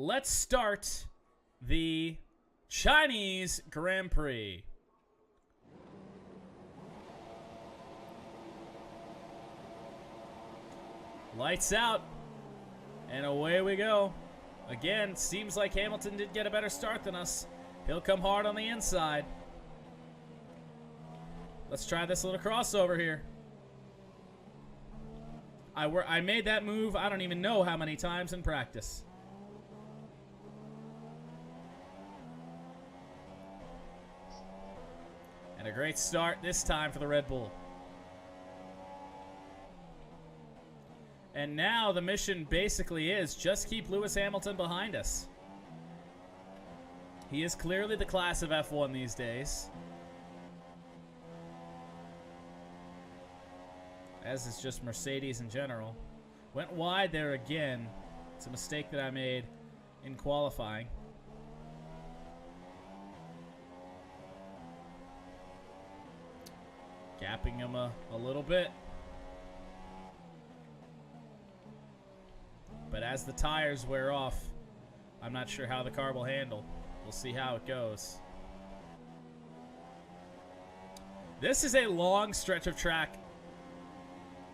let's start the Chinese Grand Prix. Lights out, and away we go. Again, seems like Hamilton did get a better start than us. He'll come hard on the inside. Let's try this little crossover here. I made that move, I don't even know how many times in practice. And a great start this time for the Red Bull. And now the mission basically is just keep Lewis Hamilton behind us. He is clearly the class of F1 these days. As is just Mercedes in general. Went wide there again. It's a mistake that I made in qualifying. Gapping him a little bit. But as the tires wear off, I'm not sure how the car will handle. We'll see how it goes. This is a long stretch of track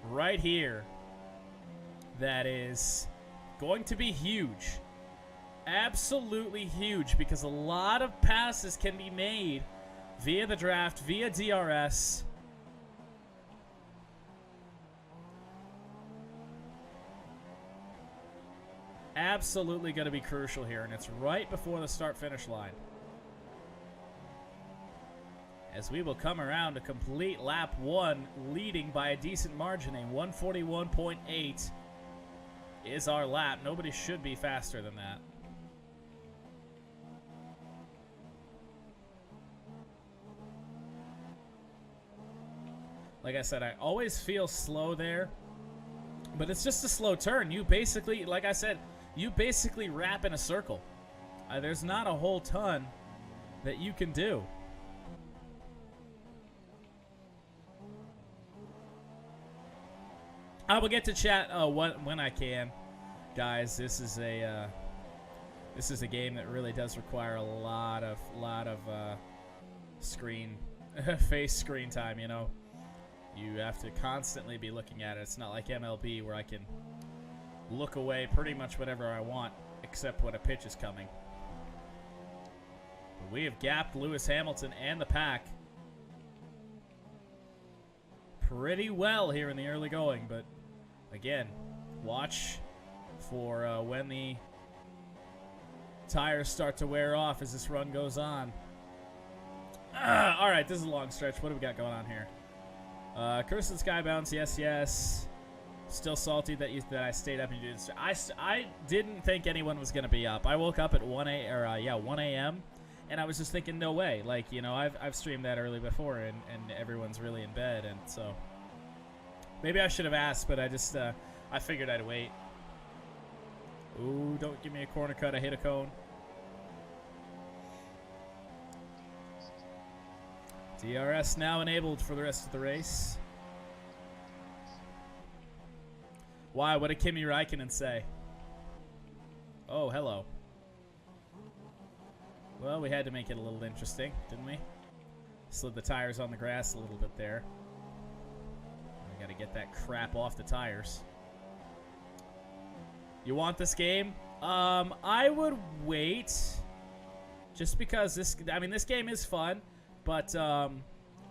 right here that is going to be huge. Absolutely huge, because a lot of passes can be made via the draft, via DRS. Absolutely going to be crucial here, and it's right before the start-finish line. As we will come around to complete lap 1, leading by a decent margin. A 141.8 is our lap. Nobody should be faster than that. Like I said, I always feel slow there, but it's just a slow turn. You basically, like I said, you basically wrap in a circle. There's not a whole ton that you can do. I will get to chat when I can, guys. This is a game that really does require a lot of face screen time. You know, you have to constantly be looking at it. It's not like MLB where I can look away pretty much whatever I want, except when a pitch is coming. But we have gapped Lewis Hamilton and the pack pretty well here in the early going, but again, watch for when the tires start to wear off as this run goes on. All right, this is a long stretch. What do we got going on here? Kirsten Skybounce, yes. Still salty that I stayed up and you did this. I didn't think anyone was gonna be up. I woke up at 1 a.m. and I was just thinking, no way. Like, you know, I've streamed that early before, and everyone's really in bed, and so maybe I should have asked, but I just I figured I'd wait. Ooh, don't give me a corner cut. I hit a cone. DRS now enabled for the rest of the race. Why? What did Kimi Räikkönen say? Oh, hello. Well, we had to make it a little interesting, didn't we? Slid the tires on the grass a little bit there. We got to get that crap off the tires. You want this game? I would wait. Just because this game is fun, but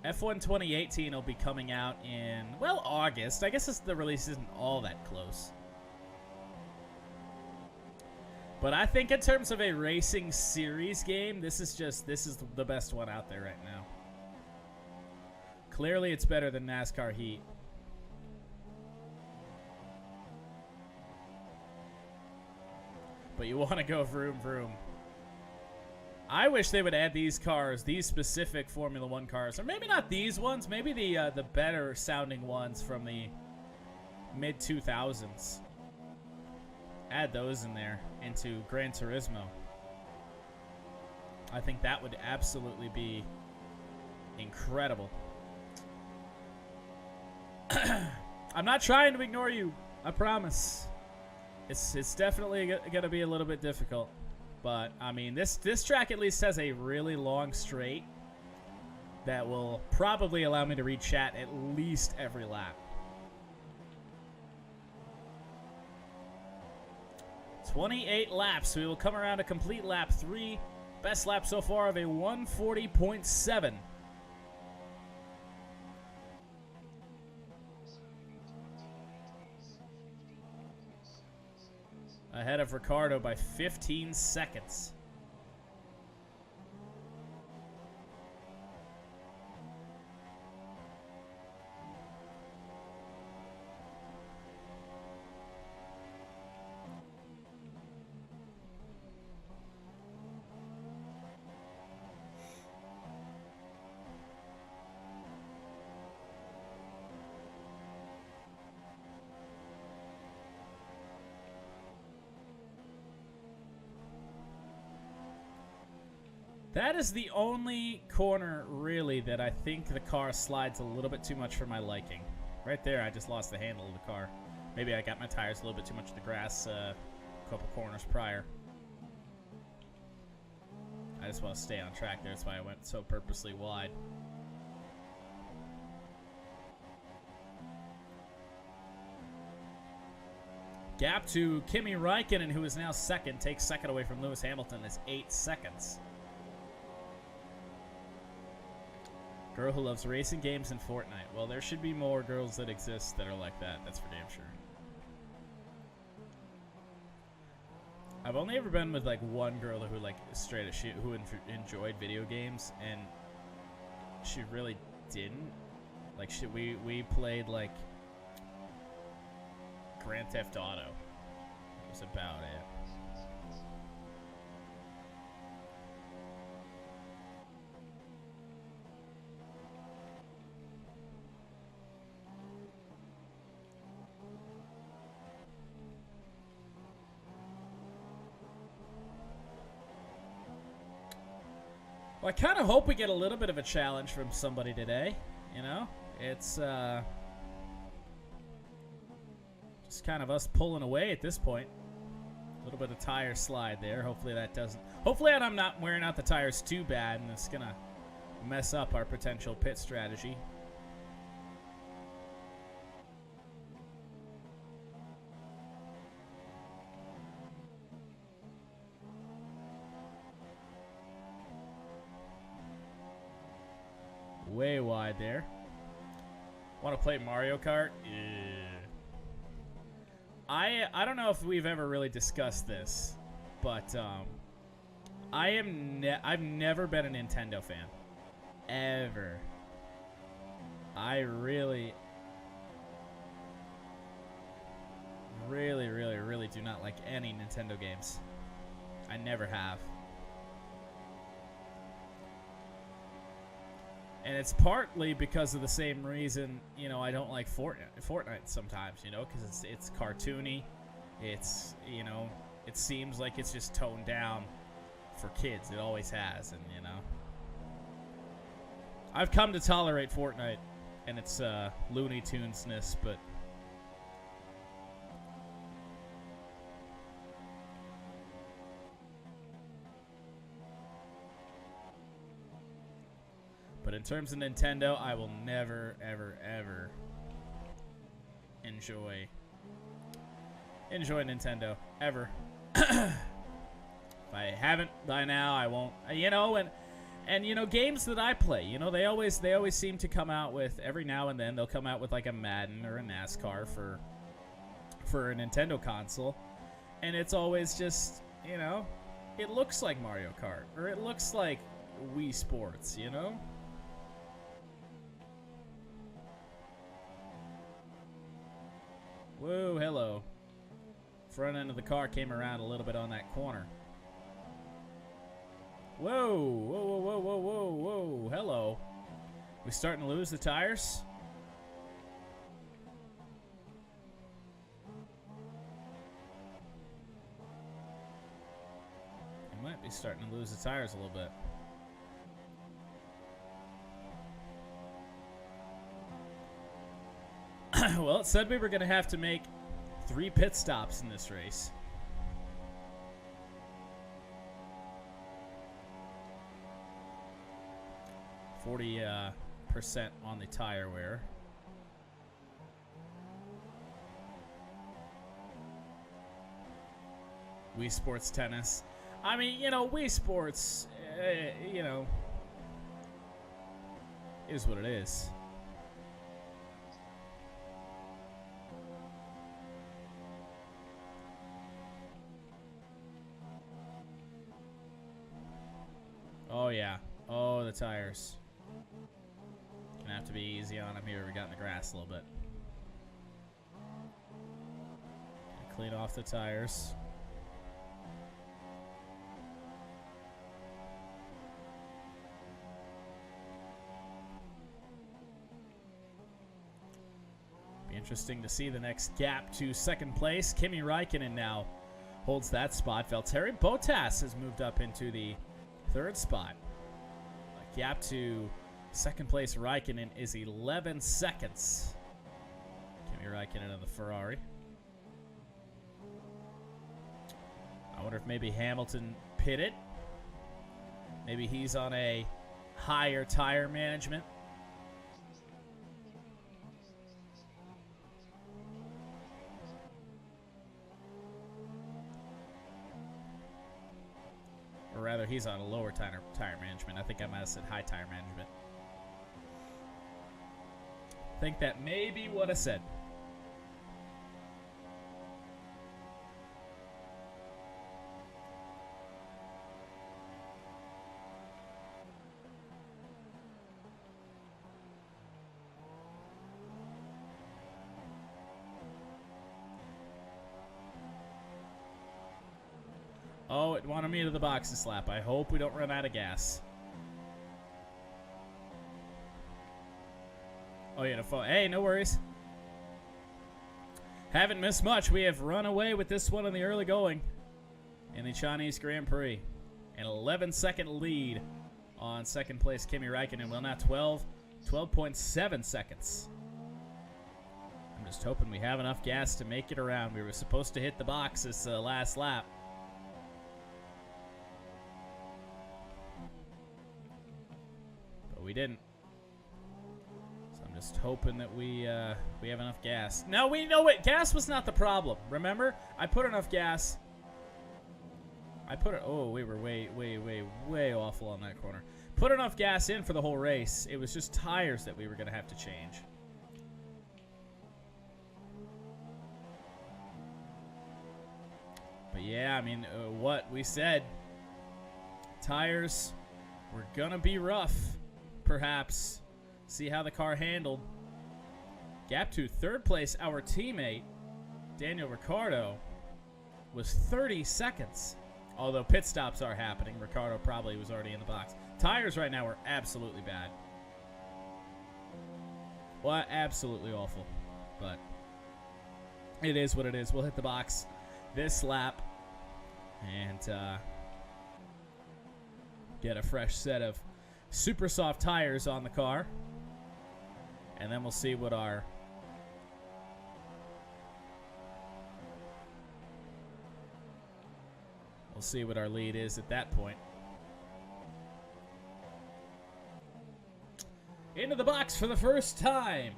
F1 2018 will be coming out in, well, August. I guess the release isn't all that close. But I think in terms of a racing series game, this is the best one out there right now. Clearly, it's better than NASCAR Heat. But you want to go vroom vroom. I wish they would add these cars, these specific Formula 1 cars, or maybe not these ones, maybe the better sounding ones from the mid 2000s. Add those in there into Gran Turismo. I think that would absolutely be incredible. I'm not trying to ignore you, I promise. It's definitely going to be a little bit difficult. But, I mean, this track at least has a really long straight that will probably allow me to read chat at least every lap. 28 laps. We will come around to complete lap 3. Best lap so far of a 140.7. Ahead of Ricardo by 15 seconds. That is the only corner, really, that I think the car slides a little bit too much for my liking. Right there, I just lost the handle of the car. Maybe I got my tires a little bit too much in the grass a couple corners prior. I just want to stay on track there. That's why I went so purposely wide. Gap to Kimi Räikkönen, who is now second. Takes second away from Lewis Hamilton. Is 8 seconds. Girl who loves racing games and Fortnite. Well, there should be more girls that exist that are like that. That's for damn sure. I've only ever been with like one girl who like straight up who enjoyed video games, and she really didn't. Like we played like Grand Theft Auto. That was about it. Well, I kind of hope we get a little bit of a challenge from somebody today. You know, it's just kind of us pulling away at this point. A little bit of tire slide there. Hopefully that doesn't. Hopefully I'm not wearing out the tires too bad, and it's gonna mess up our potential pit strategy. Way wide there. Want to play Mario Kart? Yeah. I don't know if we've ever really discussed this, but I've never been a Nintendo fan, ever. I really do not like any Nintendo games. I never have. And it's partly because of the same reason, you know, I don't like Fortnite sometimes, you know, because it's cartoony. It's, you know, it seems like it's just toned down for kids. It always has, and, you know. I've come to tolerate Fortnite and its Looney Tunes-ness, but... But in terms of Nintendo, I will never, ever, ever enjoy Nintendo, ever. If I haven't by now, I won't. You know, and you know, games that I play, you know, they always seem to come out with, every now and then they'll come out with like a Madden or a NASCAR for a Nintendo console, and it's always just, you know, it looks like Mario Kart or it looks like Wii Sports, you know. Whoa, hello. Front end of the car came around a little bit on that corner. Whoa, whoa, whoa, whoa, whoa, whoa, whoa, hello. We starting to lose the tires? We might be starting to lose the tires a little bit. Well, it said we were going to have to make 3 pit stops in this race. %, on the tire wear. Wii Sports Tennis. I mean, you know, Wii Sports, you know, is what it is. Oh, yeah. Oh, the tires. Gonna have to be easy on him here. We got in the grass a little bit. Gonna clean off the tires. Be interesting to see the next gap to second place. Kimi Räikkönen now holds that spot. Valtteri Bottas has moved up into the 3rd spot. A gap to second place Räikkönen is 11 seconds. Kimi Räikkönen of the Ferrari. I wonder if maybe Hamilton pitted. Maybe he's on a higher tire management. Or rather, he's on a lower tire management. I think I might have said high tire management. I think that may be what I said. Oh, it wanted me to the boxes slap. I hope we don't run out of gas. Oh, yeah, hey, no worries. Haven't missed much. We have run away with this one in the early going in the Chinese Grand Prix. An 11-second lead on second place Kimi Räikkönen. Well, not 12.7 seconds. I'm just hoping we have enough gas to make it around. We were supposed to hit the box this last lap. But we didn't. Just hoping that we have enough gas. No, we know it. Gas was not the problem. Remember, I put enough gas. Oh, we were way awful on that corner. Put enough gas in for the whole race. It was just tires that we were going to have to change. But yeah, I mean, what we said. Tires were going to be rough, perhaps. See how the car handled. Gap to 3rd place, our teammate, Daniel Ricciardo, was 30 seconds. Although pit stops are happening. Ricciardo probably was already in the box. Tires right now are absolutely bad. Well, absolutely awful. But it is what it is. We'll hit the box this lap and get a fresh set of super soft tires on the car. And then we'll see what our lead is at that point. Into the box for the first time.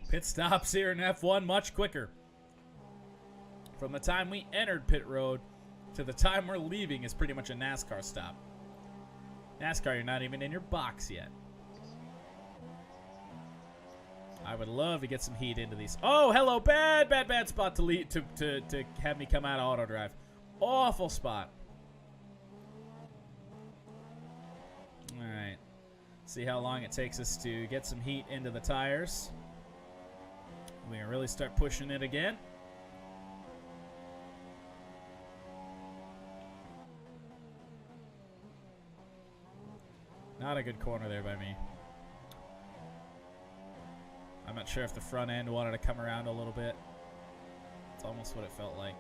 Pit stops here in F1 much quicker. From the time we entered pit road to the time we're leaving is pretty much a NASCAR stop. NASCAR, you're not even in your box yet. I would love to get some heat into these. Oh, hello, bad spot to lead to have me come out of auto drive. Awful spot. All right. See how long it takes us to get some heat into the tires. We can really start pushing it again. Not a good corner there by me. I'm not sure if the front end wanted to come around a little bit. It's almost what it felt like.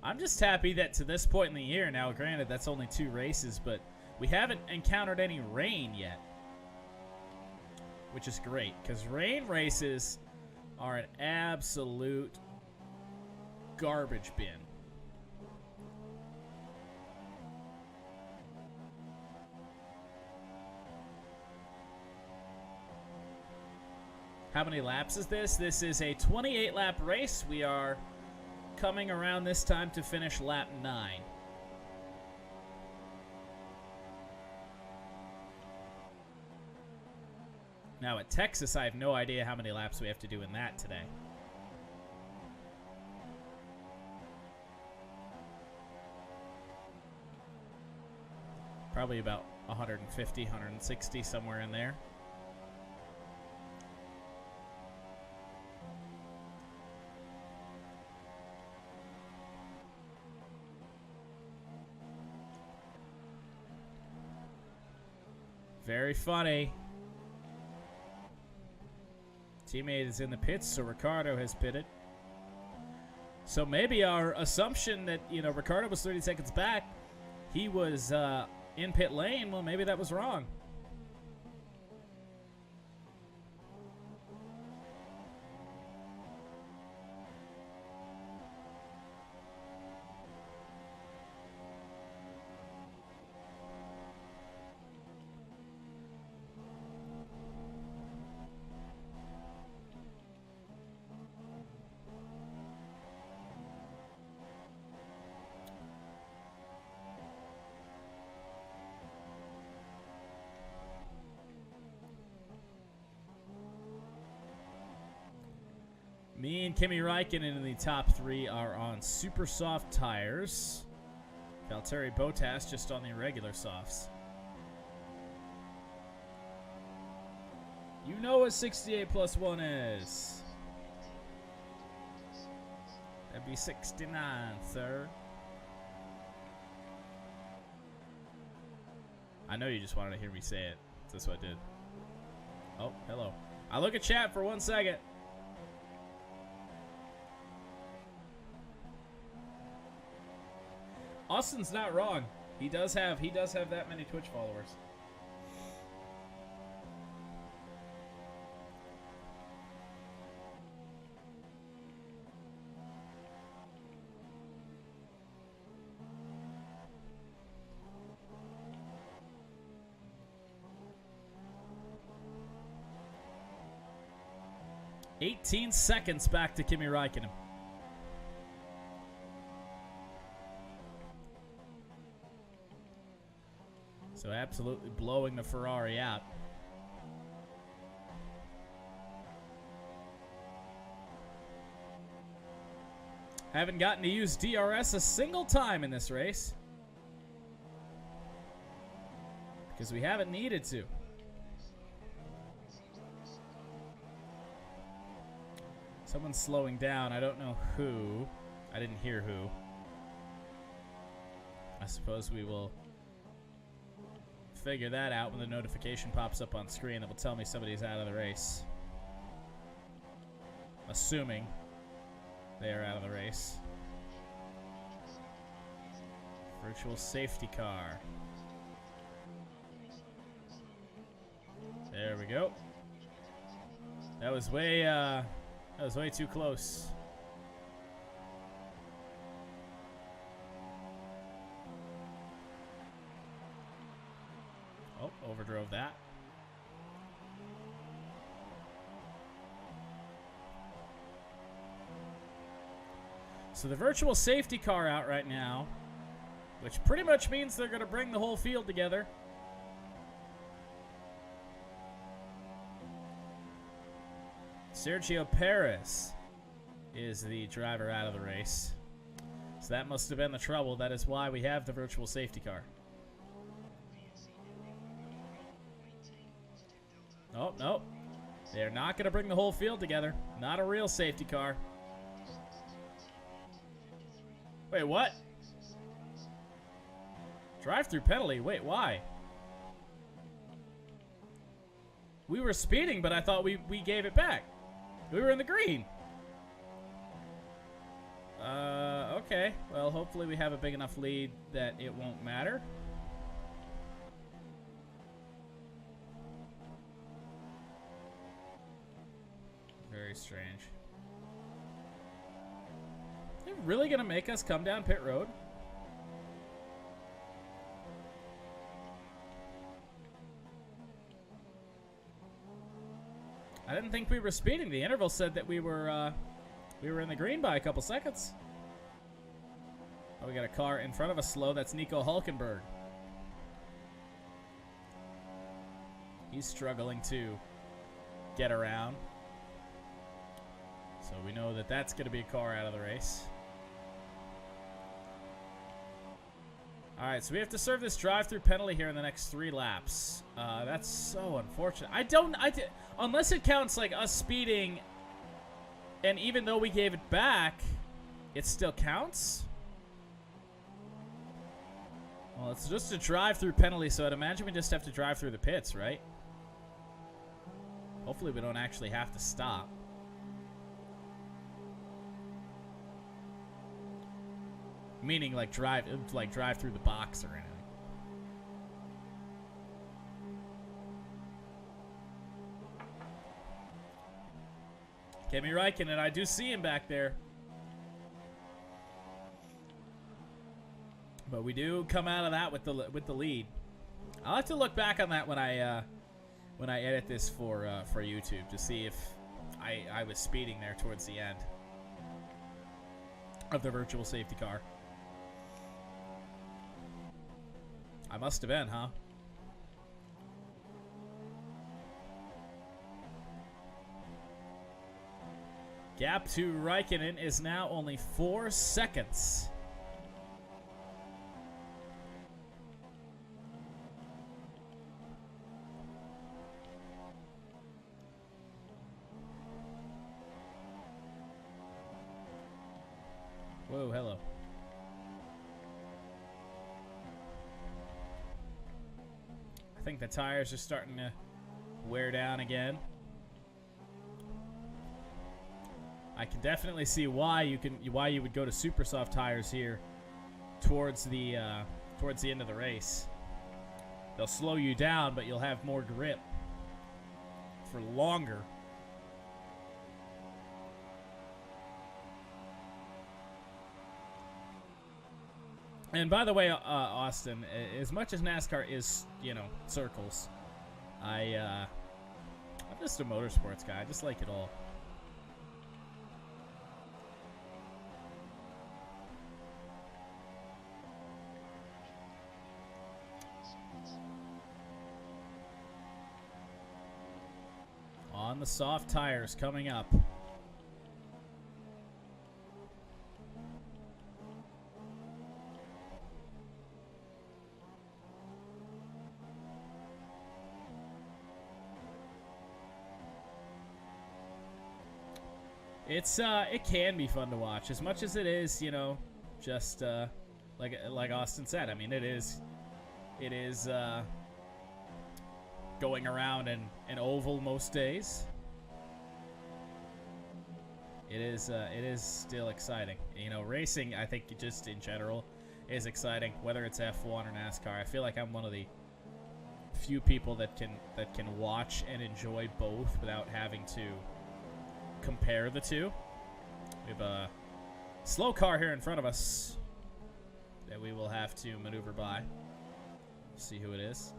I'm just happy that to this point in the year now, granted that's only 2 races, but we haven't encountered any rain yet. Which is great, because rain races are an absolute garbage bin. How many laps is this? This is a 28-lap race. We are coming around this time to finish lap 9. Now at Texas, I have no idea how many laps we have to do in that today. Probably about 150, 160, somewhere in there. Very funny. Teammate is in the pits, so Ricardo has pitted. So maybe our assumption that, you know, Ricardo was 30 seconds back, he was in pit lane, well, maybe that was wrong. Me and Kimi Räikkönen in the top 3 are on super soft tires. Valtteri Bottas just on the regular softs. You know what 68 plus 1 is. That'd be 69, sir. I know you just wanted to hear me say it. That's what I did. Oh, hello. I look at chat for 1 second. Austin's not wrong. He does have that many Twitch followers. "18 seconds back to Kimi Räikkönen." So absolutely blowing the Ferrari out. Haven't gotten to use DRS a single time in this race. Because we haven't needed to. Someone's slowing down. I don't know who. I didn't hear who. I suppose we will figure that out when the notification pops up on screen that will tell me somebody's out of the race. Assuming they are out of the race. Virtual safety car. There we go. That was way too close. Oh, overdrove that. So the virtual safety car out right now, which pretty much means they're going to bring the whole field together. Sergio Perez is the driver out of the race. So that must have been the trouble. That is why we have the virtual safety car. Oh, no. They're not going to bring the whole field together. Not a real safety car. Wait, what? Drive-through penalty. Wait, why? We were speeding, but I thought we gave it back. We were in the green. Okay, well, hopefully we have a big enough lead that it won't matter. Very strange. They're really gonna make us come down pit road? I didn't think we were speeding. The interval said that we were in the green by a couple seconds. Oh, we got a car in front of us slow. That's Nico Hulkenberg. He's struggling to get around. So we know that that's going to be a car out of the race. All right, so we have to serve this drive-through penalty here in the next 3 laps. That's so unfortunate. Unless it counts like us speeding, and even though we gave it back, it still counts? Well, it's just a drive-through penalty, so I'd imagine we just have to drive through the pits, right? Hopefully we don't actually have to stop. Meaning like drive through the box or anything. Kimi Räikkönen, I do see him back there. But we do come out of that with the lead. I'll have to look back on that when I edit this for YouTube to see if I was speeding there towards the end of the virtual safety car. I must have been, huh? Gap to Räikkönen is now only 4 seconds. Whoa, hello. I think the tires are starting to wear down again. I can definitely see why you would go to super soft tires here towards the end of the race. They'll slow you down, but you'll have more grip for longer. And by the way, Austin, as much as NASCAR is, circles, I'm just a motorsports guy. I just like it all. On the soft tires coming up. It can be fun to watch as much as it is, just like Austin said. I mean, it is going around an oval most days. It is still exciting. Racing, I think just in general is exciting, whether it's F1 or NASCAR. I feel like I'm one of the few people that can watch and enjoy both without having to compare the two. We have a slow car here in front of us that we will have to maneuver by. See who it is.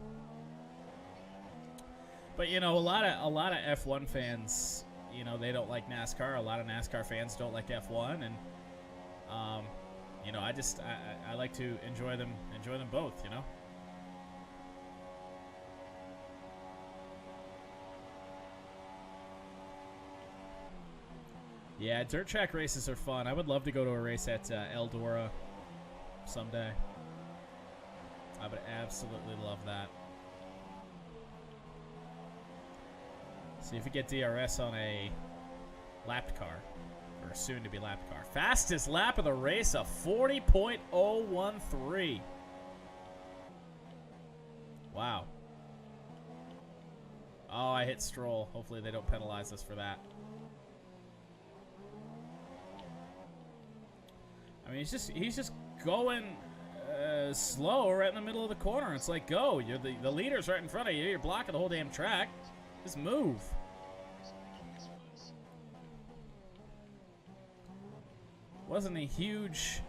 But a lot of F1 fans, they don't like NASCAR. A lot of NASCAR fans don't like F1, and I like to enjoy them both. Yeah, dirt track races are fun. I would love to go to a race at Eldora someday. I would absolutely love that. See if we get DRS on a lapped car, or soon to be lapped car. Fastest lap of the race, a 40.013. Wow. Oh, I hit Stroll. Hopefully they don't penalize us for that. I mean, he's just going slow right in the middle of the corner. It's like, go. You're the leader's right in front of you. You're blocking the whole damn track. Just move. Wasn't a huge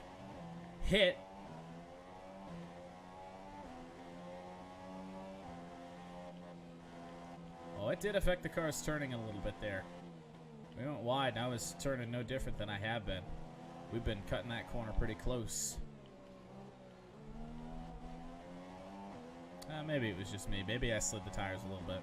hit. Oh, it did affect the car's turning a little bit there. We went wide, and I was turning no different than I have been. We've been cutting that corner pretty close. Maybe it was just me. Maybe I slid the tires a little bit.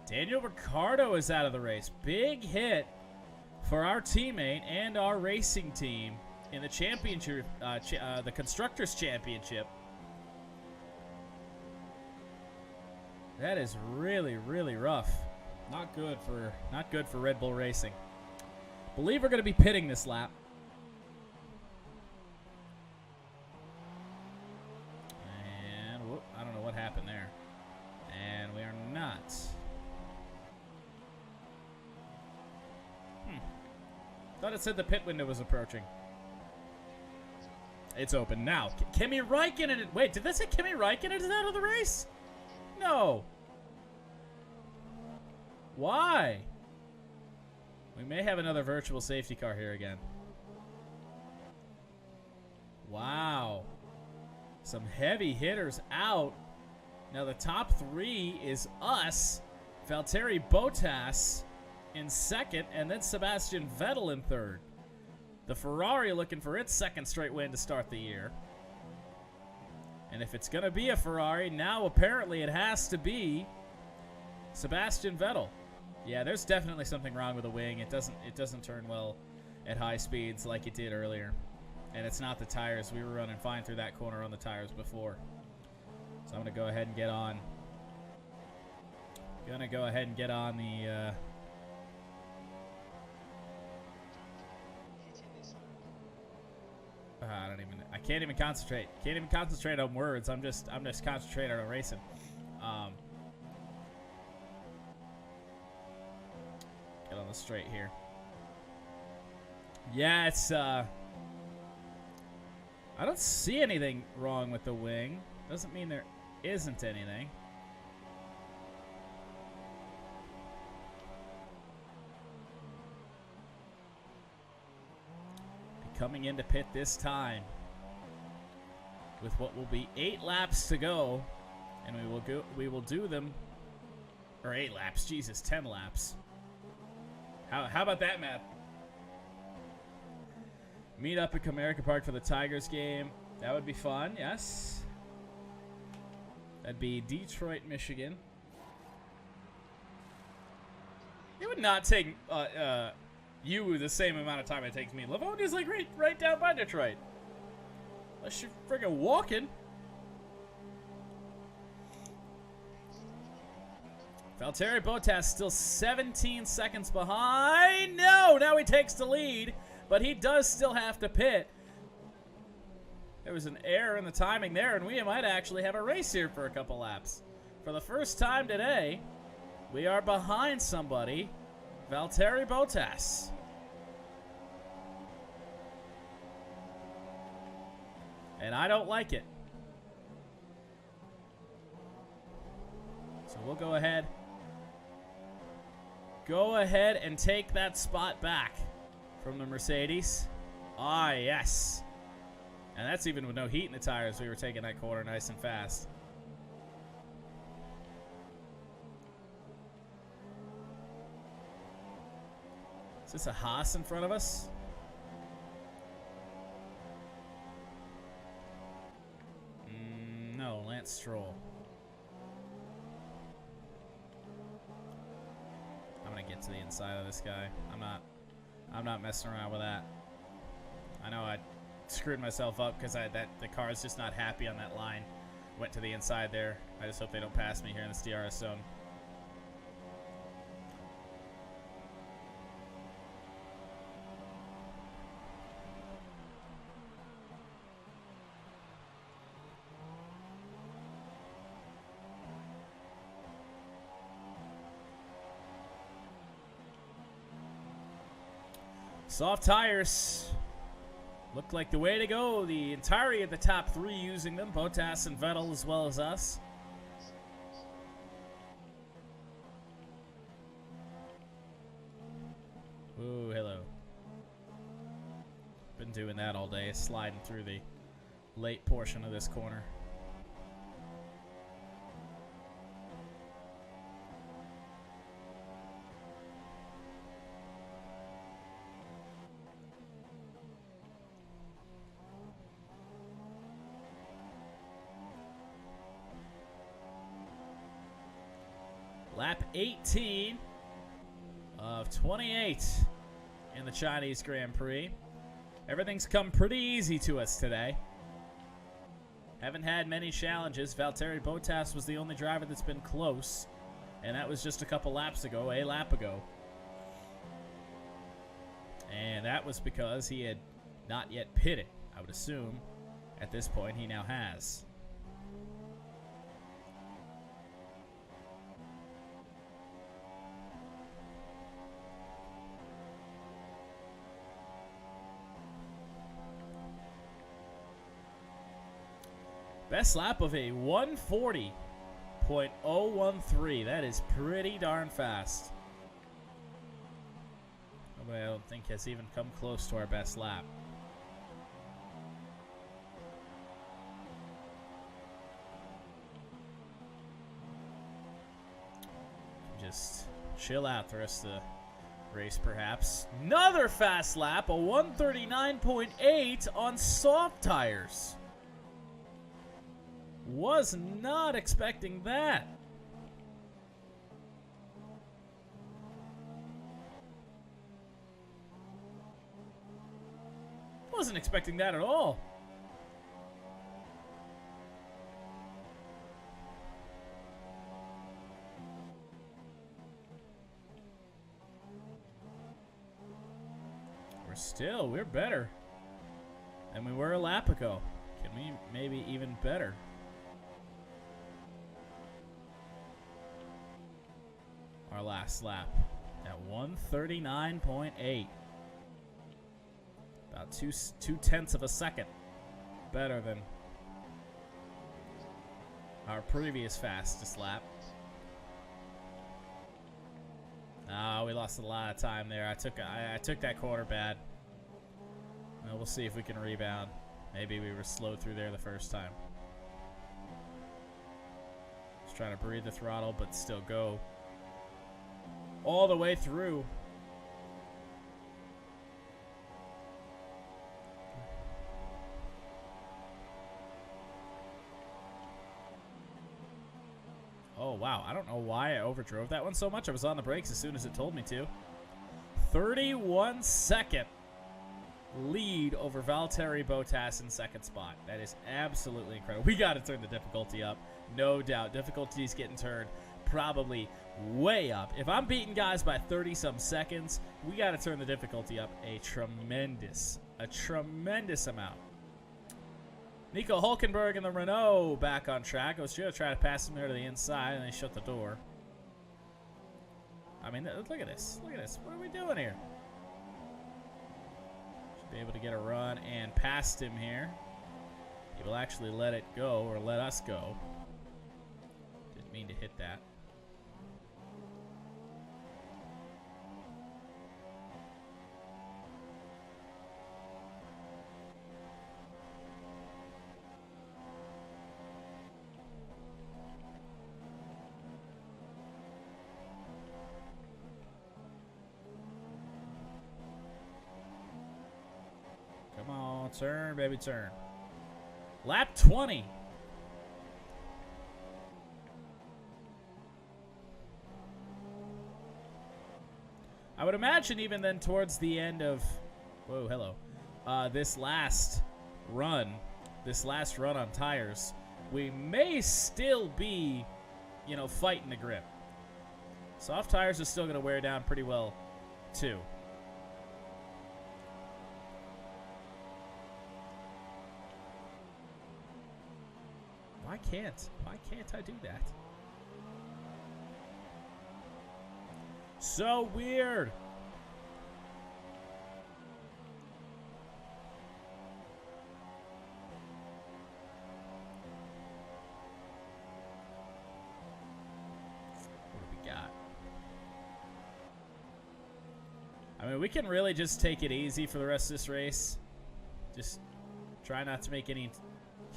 Daniel Ricciardo is out of the race. Big hit for our teammate and our racing team in the championship, the Constructors' Championship. That is really, really rough. Not good for Red Bull Racing. Believe we're going to be pitting this lap. And whoop, I don't know what happened there. And we are not. Thought it said the pit window was approaching. It's open now. Kimi Räikkönen. Wait, did that say Kimi Räikkönen is out of the race? No. Why? We may have another virtual safety car here again. Wow. Some heavy hitters out. Now the top three is us, Valtteri Bottas in second, and then Sebastian Vettel in third. The Ferrari looking for its second straight win to start the year. And if it's going to be a Ferrari, now apparently it has to be Sebastian Vettel. Yeah, there's definitely something wrong with the wing. It doesn't turn well at high speeds like it did earlier. And it's not the tires. We were running fine through that corner on the tires before. So I'm going to go ahead and get on. The I can't even concentrate. Can't even concentrate on words. I'm just concentrating on racing. Get on the straight here. Yeah, it's I don't see anything wrong with the wing. Doesn't mean there isn't anything. Coming into pit this time with what will be 8 laps to go, and we will do them, or 8 laps, Jesus, 10 laps. How about that, Matt? Meet up at Comerica Park for the Tigers game. That would be fun, yes. That'd be Detroit, Michigan. It would not take you the same amount of time it takes me. Livonia's like right down by Detroit. Unless you're friggin' walking. Valtteri Bottas still 17 seconds behind. No, now he takes the lead, but he does still have to pit. There was an error in the timing there, and we might actually have a race here for a couple laps. For the first time today, we are behind somebody. Valtteri Bottas. And I don't like it. So we'll go ahead. Go ahead and take that spot back from the Mercedes. Ah, yes. And that's even with no heat in the tires. We were taking that corner nice and fast. Is this a Haas in front of us? No, Lance Stroll. I'm gonna get to the inside of this guy. I'm not messing around with that. I know I screwed myself up because the car is just not happy on that line. Went to the inside there. I just hope they don't pass me here in this DRS zone. Soft tires look like the way to go. The entirety of the top 3 using them. Bottas and Vettel as well as us. Ooh, hello. Been doing that all day, sliding through the late portion of this corner. Lap 18 of 28 in the Chinese Grand Prix. Everything's come pretty easy to us today. Haven't had many challenges. Valtteri Bottas was the only driver that's been close, and that was just a couple laps ago, a lap ago. And that was because he had not yet pitted. I would assume at this point he now has. Best lap of a 140.013. That is pretty darn fast. Nobody, I don't think, has even come close to our best lap. Just chill out the rest of the race, perhaps. Another fast lap, a 139.8 on soft tires. Was not expecting that. Wasn't expecting that at all. We're better than we were a lap ago. Can we maybe even better? Our last lap at 139.8. About two tenths of a second better than our previous fastest lap. We lost a lot of time there. I took that corner bad. Well, we'll see if we can rebound. Maybe we were slow through there the first time. Just trying to breathe the throttle, but still go all the way through. Oh, wow. I don't know why I overdrove that one so much. I was on the brakes as soon as it told me to. 31-second lead over Valtteri Bottas in second spot. That is absolutely incredible. We got to turn the difficulty up. No doubt. Difficulty's getting turned probably way up. If I'm beating guys by 30-some seconds, we got to turn the difficulty up a tremendous amount. Nico Hulkenberg and the Renault back on track. I was going to try to pass him there to the inside, and they shut the door. I mean, look at this. Look at this. What are we doing here? Should be able to get a run and past him here. He will actually let it go, or let us go. Didn't mean to hit that. Come on, turn, baby, turn. Lap 20. I would imagine even then towards the end of, whoa, hello, this last run on tires, we may still be, you know, fighting the grip. Soft tires are still going to wear down pretty well, too. Why can't I do that? So weird. we can really just take it easy for the rest of this race. Just try not to make any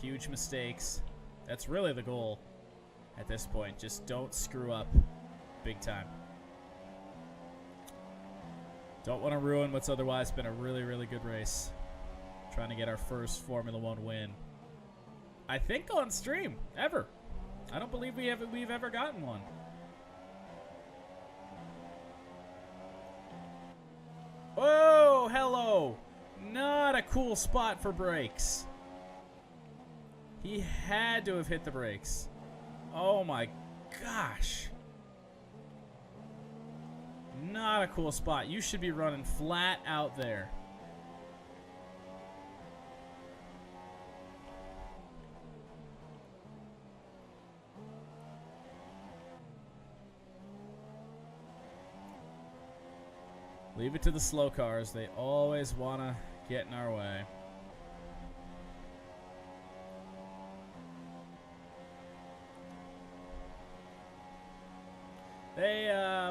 huge mistakes. That's really the goal at this point. Just don't screw up big time. Don't want to ruin what's otherwise been a really, really good race. Trying to get our first Formula One win. I think on stream, ever. I don't believe we've ever gotten one. Oh, hello. Not a cool spot for brakes. He had to have hit the brakes. Oh my gosh. Not a cool spot. You should be running flat out there. Leave it to the slow cars. They always want to get in our way.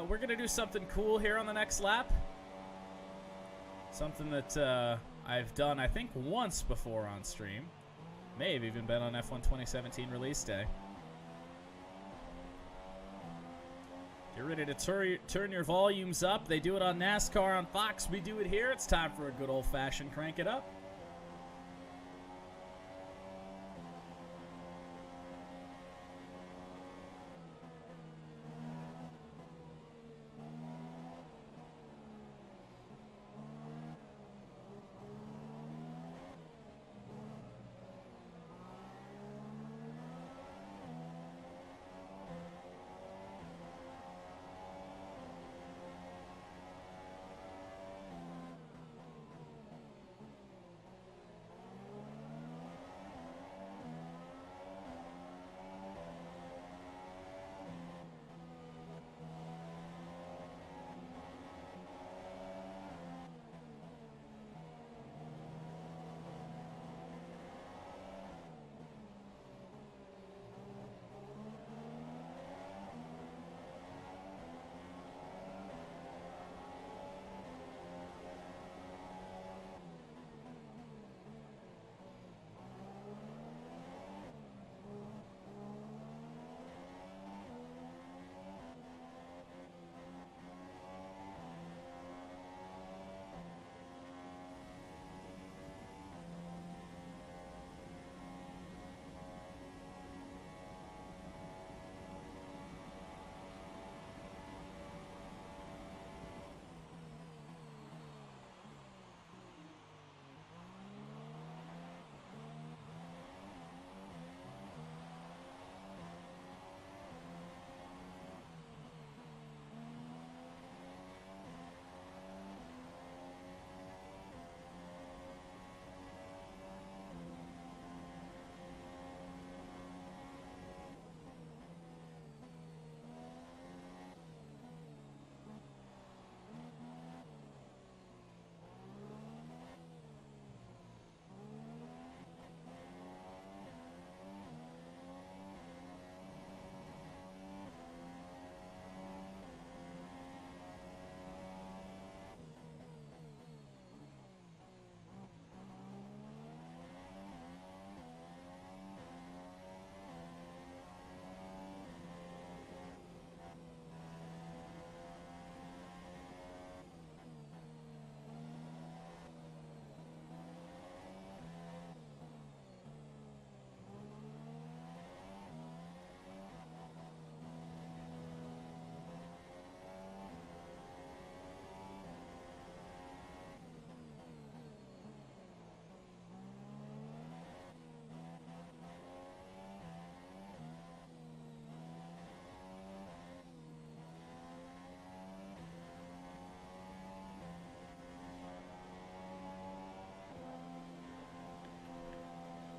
We're going to do something cool here on the next lap. Something that I've done, I think, once before on stream. May have even been on F1 2017 release day. Get ready to turn your volumes up. They do it on NASCAR on Fox. We do it here. It's time for a good old-fashioned crank it up.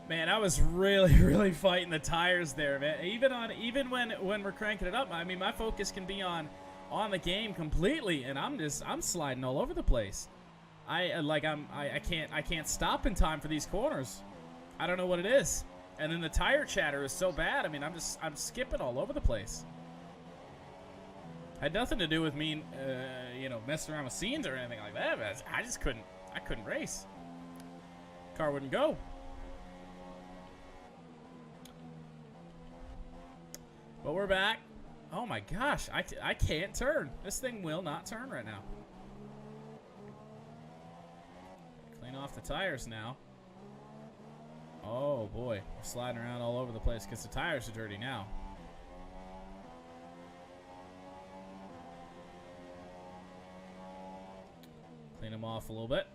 Man, I was really, really fighting the tires there, man. Even when we're cranking it up, I mean, my focus can be on the game completely, and I'm sliding all over the place. I can't stop in time for these corners. I don't know what it is. And then the tire chatter is so bad. I mean, I'm skipping all over the place. Had nothing to do with me, you know, messing around with scenes or anything like that. But I just couldn't. I couldn't race. Car wouldn't go. But we're back. Oh my gosh, I can't turn. This thing will not turn right now. Clean off the tires now. Oh boy, we're sliding around all over the place because the tires are dirty now. Clean them off a little bit.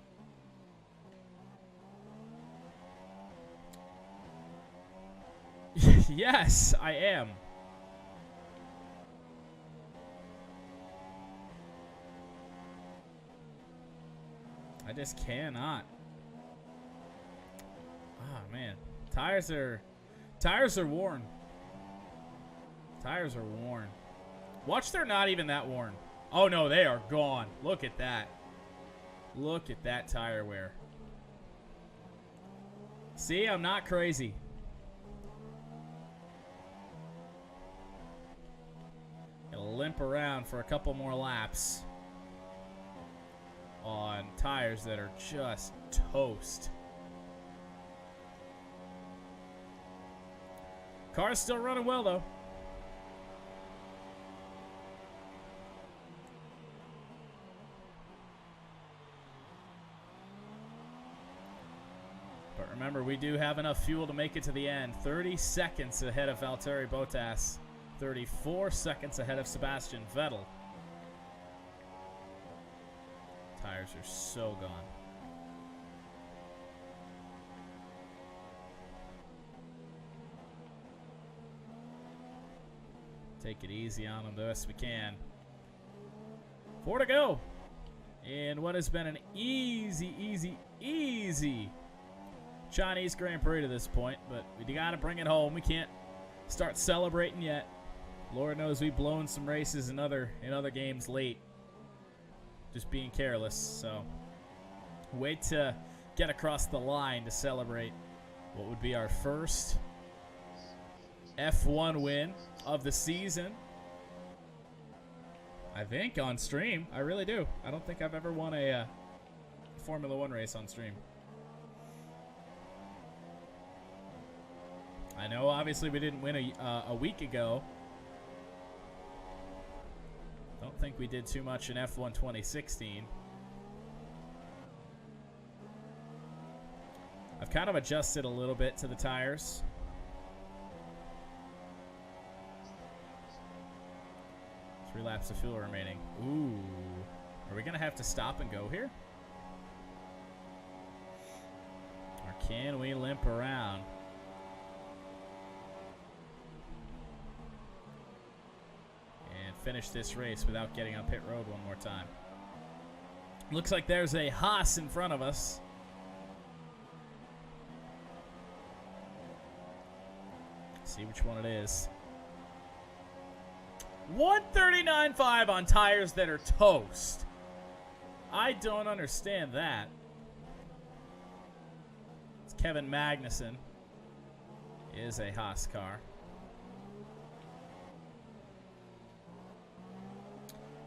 Yes, I am. I just cannot. Oh man, tires are worn. Tires are worn. Watch, they're not even that worn. Oh no, they are gone. Look at that. Look at that tire wear. See, I'm not crazy. Gonna limp around for a couple more laps on tires that are just toast. Car's still running well though. But remember, we do have enough fuel to make it to the end. 30 seconds ahead of Valtteri Bottas. 34 seconds ahead of Sebastian Vettel. Tires are so gone. Take it easy on them the best we can. 4 to go. And what has been an easy Chinese Grand Prix to this point. But we got to bring it home. We can't start celebrating yet. Lord knows we've blown some races in other games late. Just being careless. So wait to get across the line to celebrate what would be our first F1 win of the season. I think on stream. I really do. I don't think I've ever won a Formula 1 race on stream. I know obviously we didn't win a week ago. Don't think we did too much in F1 2016. I've kind of adjusted a little bit to the tires. Three laps of fuel remaining. Ooh. Are we going to have to stop and go here? Or can we limp around? And finish this race without getting on pit road one more time. Looks like there's a Haas in front of us. See which one it is. 139.5 on tires that are toast. I don't understand that. It's Kevin Magnussen. Is a Haas car.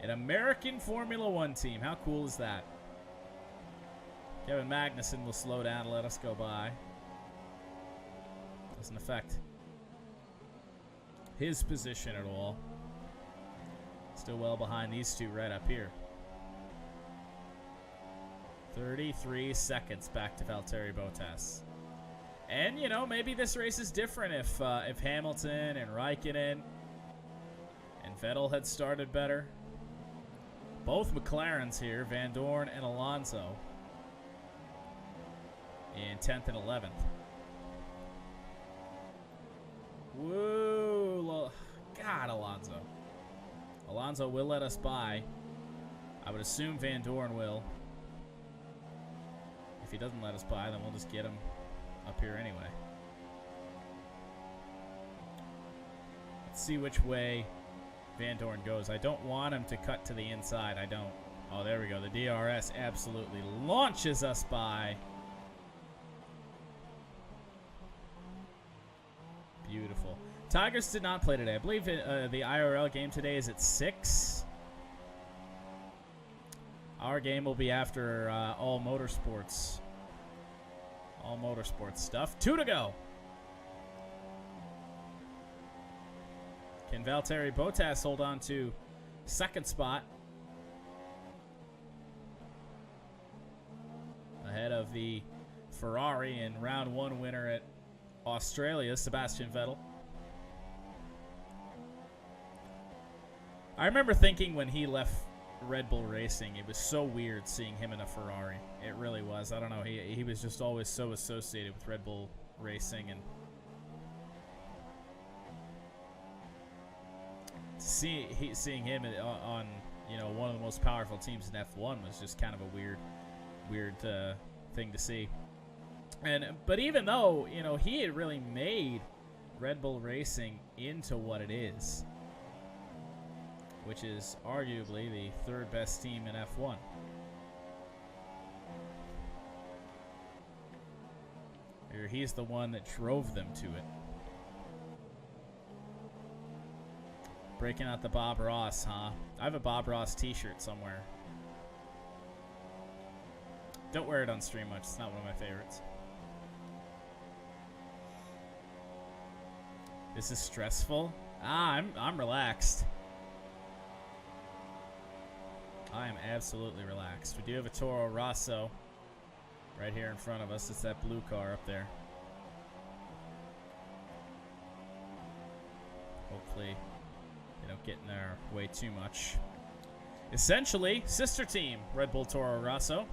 An American Formula 1 team. How cool is that? Kevin Magnussen will slow down and let us go by. Doesn't affect his position at all. Still well behind these two right up here. 33 seconds back to Valtteri Bottas. And, you know, maybe this race is different if Hamilton and Raikkonen and Vettel had started better. Both McLarens here, Van Dorn and Alonso, in 10th and 11th. Woo! God, Alonso. Alonso will let us by. I would assume Van Dorn will. If he doesn't let us by, then we'll just get him up here anyway. Let's see which way Van Dorn goes. I don't want him to cut to the inside. I don't. Oh, there we go. The DRS absolutely launches us by. Beautiful. Tigers did not play today. I believe the IRL game today is at 6. Our game will be after all motorsports. All motorsports stuff. 2 to go. Can Valtteri Bottas hold on to second spot? Ahead of the Ferrari and round 1 winner at Australia, Sebastian Vettel. I remember thinking when he left Red Bull Racing, it was so weird seeing him in a Ferrari. It really was. I don't know. He was just always so associated with Red Bull Racing, and seeing him on one of the most powerful teams in F1 was just kind of a weird thing to see. But even though he had really made Red Bull Racing into what it is, which is arguably the 3rd best team in F1. He's the one that drove them to it. Breaking out the Bob Ross, huh? I have a Bob Ross t-shirt somewhere. Don't wear it on stream much. It's not one of my favorites. This is stressful. I'm relaxed. I am absolutely relaxed. We do have a Toro Rosso right here in front of us. It's that blue car up there. Hopefully they don't get in our way too much. Essentially, sister team, Red Bull Toro Rosso.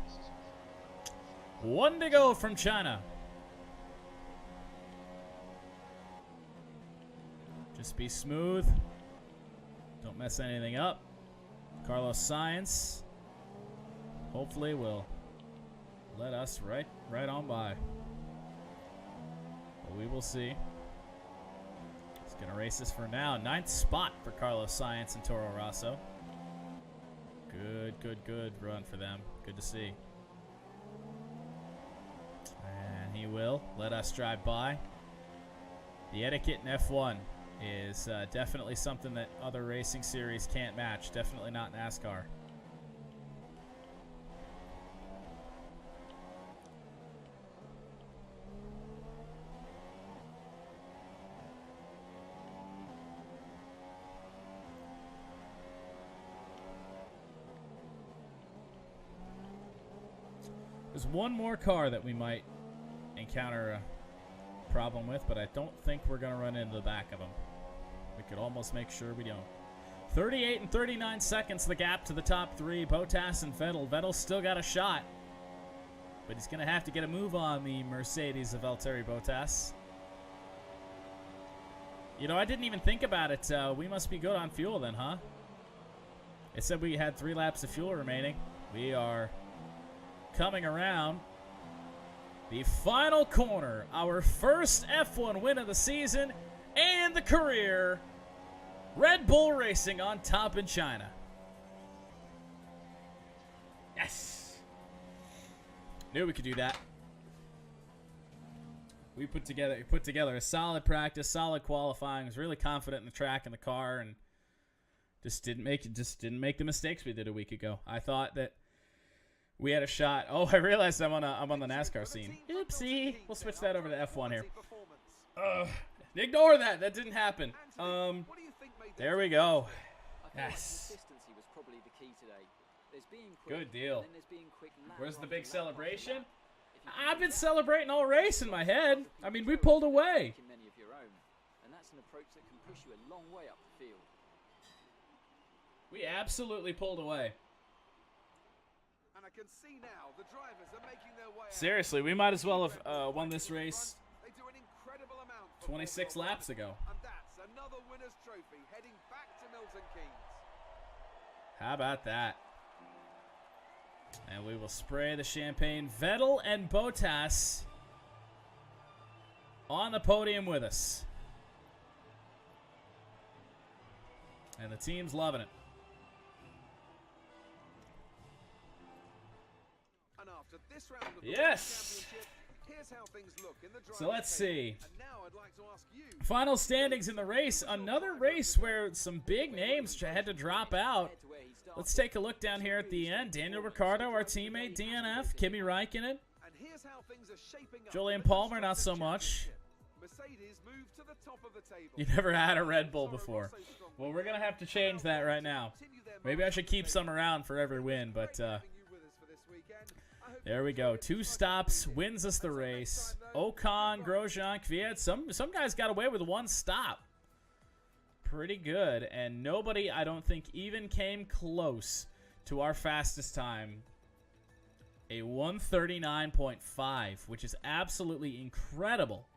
1 to go from China. Just be smooth. Don't mess anything up. Carlos Sainz hopefully will let us right on by. But we will see. He's going to race this for now. 9th spot for Carlos Sainz and Toro Rosso. Good run for them. Good to see. And he will let us drive by. The etiquette in F1 is definitely something that other racing series can't match. Definitely not NASCAR. There's one more car that we might encounter a problem with, but I don't think we're going to run into the back of them. We could almost make sure we don't. 38 and 39 seconds, the gap to the top 3. Bottas and Vettel. Vettel's still got a shot, but he's going to have to get a move on the Mercedes of Valtteri Bottas. I didn't even think about it. We must be good on fuel then, huh? It said we had 3 laps of fuel remaining. We are coming around the final corner. Our first F1 win of the season and the career. Red Bull Racing on top in China. Yes! Knew we could do that. We put together a solid practice, solid qualifying. Was really confident in the track and the car, and just didn't make the mistakes we did a week ago. I thought that we had a shot. Oh, I realized I'm on the NASCAR scene. Oopsie. We'll switch that over to F1 here. Ignore that. That didn't happen. There we go. Yes. Good deal. Where's the big celebration? I've been celebrating all race in my head. I mean, we pulled away. We absolutely pulled away. Seriously, we might as well have won this race 26 laps ago. How about that? And we will spray the champagne. Vettel and Bottas on the podium with us. And the team's loving it. Yes! So let's see. Final standings in the race. Another race where some big names had to drop out. Let's take a look down here at the end. Daniel Ricciardo, our teammate, DNF. Kimi Räikkönen. Julian Palmer, not so much. You never had a Red Bull before. Well, we're going to have to change that right now. Maybe I should keep some around for every win, but there we go. 2 stops, wins us the race. Ocon, Grosjean, Kvyat. Some guys got away with 1 stop. Pretty good. And nobody, I don't think, even came close to our fastest time. A 139.5, which is absolutely incredible.